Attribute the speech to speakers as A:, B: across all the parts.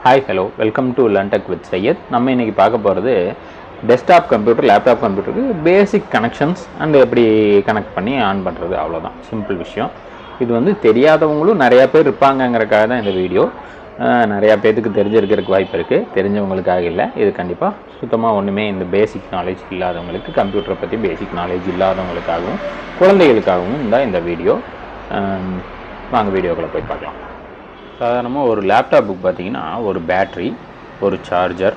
A: Hi, hello, welcome to Learn Tech with Syed. நம்ம இன்னைக்கு பார்க்க போகிறது டெஸ்க்டாப் கம்ப்யூட்டர் லேப்டாப் கம்ப்யூட்டருக்கு பேசிக் கனெக்ஷன்ஸ் அண்ட் எப்படி கனெக்ட் பண்ணி ஆன் பண்ணுறது, அவ்வளோதான். சிம்பிள் விஷயம். இது வந்து தெரியாதவங்களும் நிறையா பேர் இருப்பாங்கங்கிறக்காக தான் இந்த வீடியோ. நிறையா பேருக்கு தெரிஞ்சிருக்கிறதுக்கு வாய்ப்பு இருக்குது, தெரிஞ்சவங்களுக்காக இல்லை. இது கண்டிப்பாக சுத்தமாக ஒன்றுமே இந்த பேசிக் நாலேஜ் இல்லாதவங்களுக்கு, கம்ப்யூட்டரை பற்றி பேசிக் நாலேஜ் இல்லாதவங்களுக்காகவும் குழந்தைகளுக்காகவும் தான் இந்த வீடியோ. வாங்க வீடியோக்களை போய் பார்க்கலாம். சாதாரணமாக ஒரு லேப்டாப்புக்கு பார்த்தீங்கன்னா ஒரு பேட்ரி, ஒரு சார்ஜர்,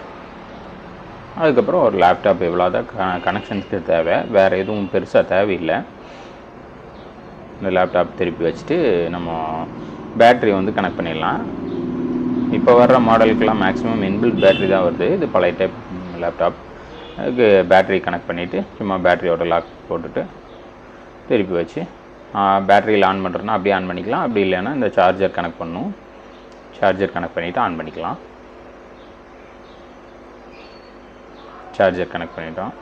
A: அதுக்கப்புறம் ஒரு லேப்டாப் எவ்வளோதான் கனெக்ஷன்ஸ்க்கு தேவை, வேறு எதுவும் பெருசாக தேவையில்லை. இந்த லேப்டாப் திருப்பி வச்சுட்டு நம்ம பேட்ரி வந்து கனெக்ட் பண்ணிடலாம். இப்போ வர்ற மாடலுக்கெல்லாம் மேக்ஸிமம் இன்பில்ட் பேட்ரி தான் வருது. இது பழைய டைப் லேப்டாப். அதுக்கு பேட்ரி கனெக்ட் பண்ணிவிட்டு சும்மா பேட்ரியோட லாக் போட்டுட்டு திருப்பி வச்சு பேட்டரியில் ஆன் பண்ணுறோன்னா அப்படியே ஆன் பண்ணிக்கலாம். அப்படி இல்லைன்னா இந்த சார்ஜர் கனெக்ட் பண்ணணும். சார்ஜர் கனெக்ட் பண்ணிவிட்டு ஆன் பண்ணிக்கலாம். சார்ஜர் கனெக்ட் பண்ணிட்டோம்.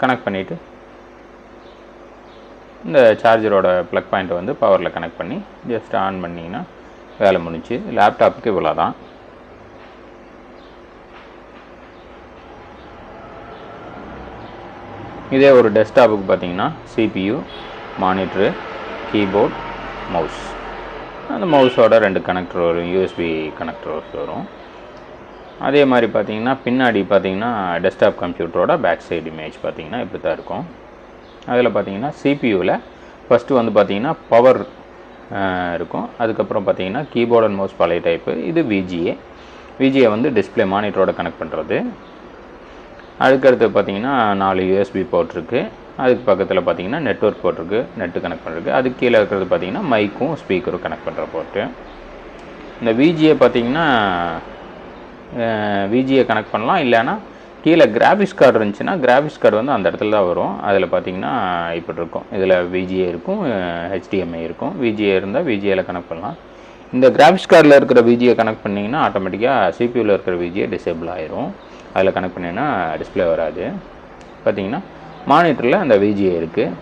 A: கனெக்ட் பண்ணிவிட்டு இந்த சார்ஜரோட ப்ளக் பாயிண்ட்டை வந்து பவரில் கனெக்ட் பண்ணி ஜஸ்ட் ஆன் பண்ணிங்கன்னா வேலை முடிஞ்சு. லேப்டாப்புக்கு இவ்வளோ தான். இதே ஒரு டெஸ்க்டாப்புக்கு பார்த்தீங்கன்னா CPU, மானிட்ரு, கீபோர்ட், மவுஸ். அந்த மவுஸோட 2 கனெக்டர் வரும், USB கனெக்டர்ஸ் வரும். அதே மாதிரி பார்த்தீங்கன்னா பின்னாடி பார்த்தீங்கன்னா டெஸ்க்டாப் கம்ப்யூட்டரோட பேக் சைடு இமேஜ் பார்த்தீங்கன்னா இப்படி தான் இருக்கும். அதில் பார்த்தீங்கன்னா CPUவில் ஃபஸ்ட்டு வந்து பார்த்தீங்கன்னா பவர் இருக்கும். அதுக்கப்புறம் பார்த்தீங்கன்னா கீபோர்ட் அண்ட் மவுஸ் பழைய டைப்பு. இது VGA வந்து டிஸ்பிளே மானிட்டரோட கனெக்ட் பண்ணுறது. அதுக்கடுத்து பார்த்தீங்கன்னா 4 USB போர்ட் இருக்குது. அதுக்கு பக்கத்தில் பார்த்தீங்கன்னா நெட்வொர்க் போர்ட் இருக்குது, நெட்டு கனெக்ட் பண்ணுறது. அதுக்கு கீழே இருக்கிறது பார்த்தீங்கன்னா மைக்கும் ஸ்பீக்கரும் கனெக்ட் பண்ணுற போர்ட்டு. இந்த VGA பார்த்தீங்கன்னா VGA கனெக்ட் பண்ணலாம். இல்லைன்னா கீழே கிராஃபிக்ஸ் கார்டு இருந்துச்சுன்னா கிராஃபிக்ஸ் கார்டு வந்து அந்த இடத்துல தான் வரும். அதில் பார்த்தீங்கன்னா இப்படி இருக்கும். இதில் VGA இருக்கும், HDMI இருக்கும். VGA இருந்தால் VGAவில் கனெக்ட் பண்ணலாம். இந்த கிராஃபிக்ஸ் கார்டில் இருக்கிற VGA கனெக்ட் பண்ணிங்கன்னா ஆட்டோமேட்டிக்காக CPUவில் இருக்கிற VGA டிசேபிள் ஆயிரும். அதில் கனெக்ட் பண்ணிங்கன்னா டிஸ்பிளே வராது. பார்த்தீங்கன்னா மானிட்டரில் அந்த VGA இருக்குது.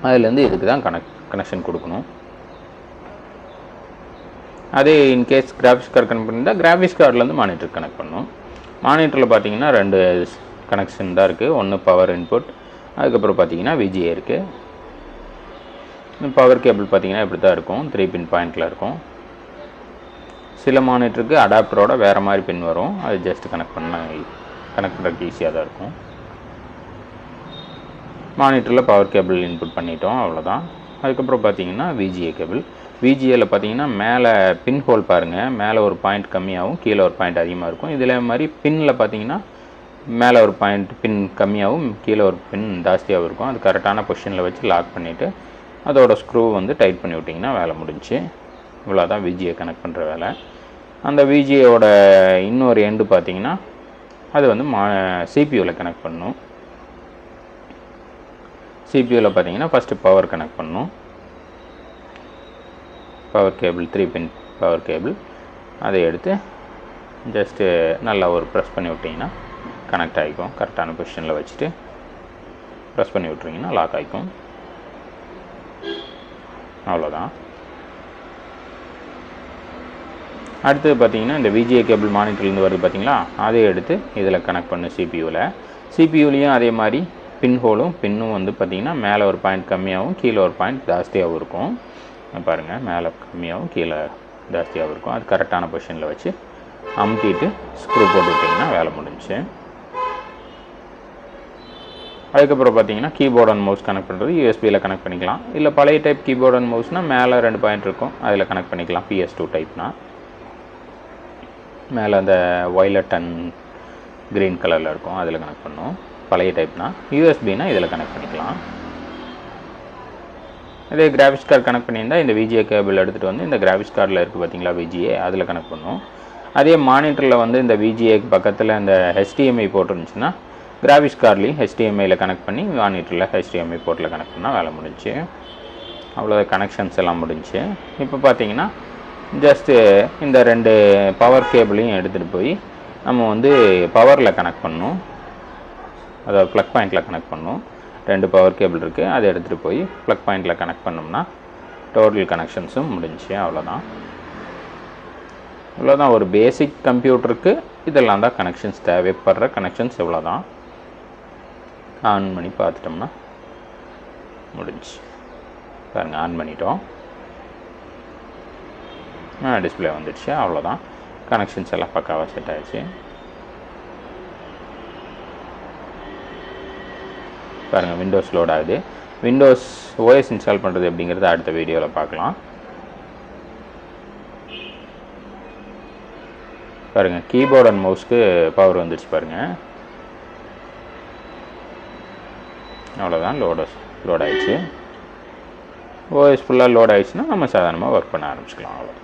A: அதுலேருந்து இதுக்கு தான் கனெக்ஷன் கொடுக்கணும். அதே இன்கேஸ் கிராஃபிக்ஸ் கார்டு கனெக்ட் பண்ணியிருந்தால் கிராஃபிக்ஸ் கார்டிலேருந்து மானிட்டர் கனெக்ட் பண்ணணும். மானிட்டரில் பார்த்தீங்கன்னா 2 கனெக்ஷன் தான் இருக்குது. ஒன்று பவர் இன்புட், அதுக்கப்புறம் பார்த்தீங்கன்னா VGA இருக்குது. பவர் கேபிள் பார்த்தீங்கன்னா இப்படி தான் இருக்கும், 3 பின் பாயிண்டில் இருக்கும். சில மானிட்டருக்கு அடாப்டரோட வேறு மாதிரி பின் வரும். அது ஜஸ்ட் கனெக்ட் பண்ணுறதுக்கு ஈஸியாக தான் இருக்கும். மானிட்டரில் பவர் கேபிள் இன்புட் பண்ணிட்டோம், அவ்வளோதான். அதுக்கப்புறம் பார்த்தீங்கன்னா VGA கேபிள். VGAவில் பார்த்தீங்கன்னா மேலே பின் ஹோல் பாருங்கள், மேலே ஒரு பாயிண்ட் கம்மியாகவும் கீழே ஒரு பாயிண்ட் அதிகமாக இருக்கும். இதில் மாதிரி பின்னில் பார்த்தீங்கன்னா மேலே ஒரு பாயிண்ட் பின் கம்மியாகவும் கீழே ஒரு பின் ஜாஸ்தியாகவும் இருக்கும். அது கரெக்டான பொசிஷனில் வச்சு லாக் பண்ணிவிட்டு அதோட ஸ்க்ரூ வந்து டைட் பண்ணி விட்டிங்கன்னா வேலை முடிஞ்சு. இவ்வளோ தான் VGA கனெக்ட் பண்ணுற வேலை. அந்த VGAவோட இன்னொரு எண்டு பார்த்தீங்கன்னா அது வந்து CPUவில் கனெக்ட் பண்ணணும். CPUவில் பார்த்தீங்கன்னா ஃபஸ்ட்டு பவர் கனெக்ட் பண்ணணும். பவர் கேபிள் 3 பின் பவர் கேபிள், அதை எடுத்து ஜஸ்ட்டு நல்லா ஒரு ப்ரெஸ் பண்ணி விட்டிங்கன்னா கனெக்ட் ஆகிக்கும். கரெக்டான பொசிஷனில் வச்சுட்டு ப்ரெஸ் பண்ணி விட்ருங்கன்னா லாக் ஆகிக்கும். அவ்வளோதான். அடுத்தது பார்த்தீங்கன்னா இந்த VGA கேபிள் மானிட்டர்லேருந்து வருது பார்த்தீங்களா, அதை எடுத்து இதில் கனெக்ட் பண்ணு CPUவில். CPUலேயும் அதே மாதிரி பின் ஹோலும் பின்னும் வந்து பார்த்திங்கன்னா மேலே ஒரு பாயிண்ட் கம்மியாகவும் கீழே ஒரு பாயிண்ட் ஜாஸ்தியாகவும் இருக்கும். பாருங்கள், மேலே கம்மியாகவும் கீழே ஜாஸ்தியாகவும் இருக்கும். அது கரெக்டான பொசிஷனில் வச்சு அமுத்திட்டு ஸ்க்ரூ போட்டு விட்டிங்கன்னா வேலை முடிஞ்சு. அதுக்கப்புறம் பார்த்தீங்கன்னா கீபோர்ட் அண்ட் மவுஸ் கனெக்ட் பண்ணுறது USBயில் கனெக்ட் பண்ணிக்கலாம். இல்லை பழைய டைப் கீபோர்ட் அண்ட் மவுஸ்னால் மேலே 2 பாயிண்ட் இருக்கும், அதில் கனெக்ட் பண்ணிக்கலாம். PS2 டைப்னா மேலே அந்த வயலட் அண்ட் க்ரீன் கலரில் இருக்கும், அதில் கனெக்ட் பண்ணணும். பழைய டைப்னா USBனா இதில் கனெக்ட் பண்ணிக்கலாம். இதே கிராஃபிக்ஸ் கார்டு கனெக்ட் பண்ணியிருந்தால் இந்த VGA கேபிள் எடுத்துகிட்டு வந்து இந்த கிராஃபிக்ஸ் கார்டில் இருக்குது பார்த்தீங்களா VGA, அதில் கனெக்ட் பண்ணணும். அதே மானிட்டரில் வந்து இந்த VGAக்கு பக்கத்தில் இந்த HDMI போர்ட் இருந்துச்சுன்னா கிராஃபிக்ஸ் கார்ட்லேயும் HDMIயில் கனெக்ட் பண்ணி மானிட்டரில் HDMI போர்ட்டில் கனெக்ட் பண்ணால் வேலை முடிஞ்சு. அவ்வளோ கனெக்ஷன்ஸ் எல்லாம் முடிஞ்சு. இப்போ பார்த்தீங்கன்னா ஜஸ்ட்டு இந்த 2 பவர் கேபிளையும் எடுத்துகிட்டு போய் நம்ம வந்து பவரில் கனெக்ட் பண்ணணும். அதாவது ப்ளக் பாயிண்டில் கனெக்ட் பண்ணணும். 2 பவர் கேபிள் இருக்குது, அதை எடுத்துகிட்டு போய் ப்ளக் பாயிண்டில் கனெக்ட் பண்ணோம்னா டோட்டல் கனெக்ஷன்ஸும் முடிஞ்சு. அவ்வளோதான். இவ்வளோதான். ஒரு பேசிக் கம்ப்யூட்டருக்கு இதெல்லாம் தான் கனெக்ஷன்ஸ், தேவைப்படுற கனெக்ஷன்ஸ் இவ்வளோ தான். ஆன் பண்ணி பார்த்துட்டோம்னா முடிஞ்சு பாருங்கள். ஆன் பண்ணிட்டோம், டிஸ்பிளே வந்துடுச்சு. அவ்வளோதான், கனெக்ஷன்ஸ் எல்லாம் பக்காவாக செட் ஆகிடுச்சு. பாருங்கள், விண்டோஸ் லோட் ஆகுது. விண்டோஸ் ஓஎஸ் இன்ஸ்டால் பண்ணுறது எப்படிங்கிறது அடுத்த வீடியோவில் பார்க்கலாம். பாருங்கள், கீபோர்ட் அண்ட் மவுஸ்க்கு பவர் வந்துடுச்சு பாருங்கள். அவ்வளோதான், லோட் ஆகிடுச்சு. ஓஎஸ் ஃபுல்லாக லோட் ஆகிடுச்சுன்னா நம்ம சாதாரணமாக ஒர்க் பண்ண ஆரம்பிச்சிக்கலாம். அவ்வளோ.